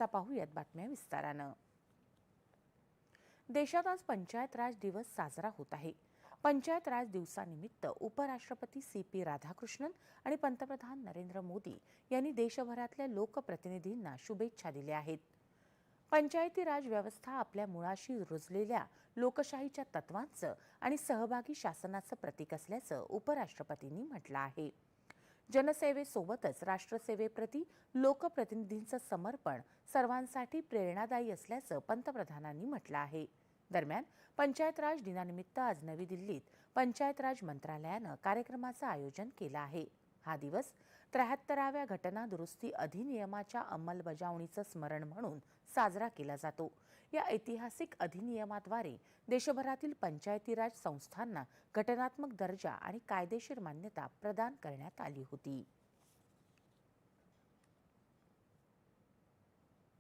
आता पाहूयात बातम्या विस्तारानं। देशात आज पंचायत राज दिवस साजरा होत आहे। पंचायत राज दिवसानिमित्त उपराष्ट्रपती CP राधाकृष्णन आणि पंतप्रधान नरेंद्र मोदी यांनी देशभरातल्या लोकप्रतिनिधींना शुभेच्छा दिल्या आहेत। पंचायती राज व्यवस्था आपल्या मुळाशी रुजलेल्या लोकशाहीच्या तत्वांचं आणि सहभागी शासनाचं प्रतीक असल्याचं उपराष्ट्रपतींनी म्हटलं आहे। जनसेवेसोबतच राष्ट्रसेवेप्रती लोकप्रतिनिधींचं समर्पण सर्वांसाठी प्रेरणादायी असल्याचं पंतप्रधानांनी म्हटलं आहे। दरम्यान पंचायत राज दिनानिमित्त आज नवी दिल्लीत पंचायत राज मंत्रालयानं कार्यक्रमाचं आयोजन केलं आहे। हा दिवस 73व्या घटना दुरुस्ती अधिनियमाच्या अंमलबजावणीचं स्मरण म्हणून साजरा केला जातो। या ऐतिहासिक अधिनियमाद्वारे देशभरातील पंचायती राज संस्थांना घटनात्मक दर्जा आणि कायदेशीर मान्यता प्रदान करण्यात आली होती।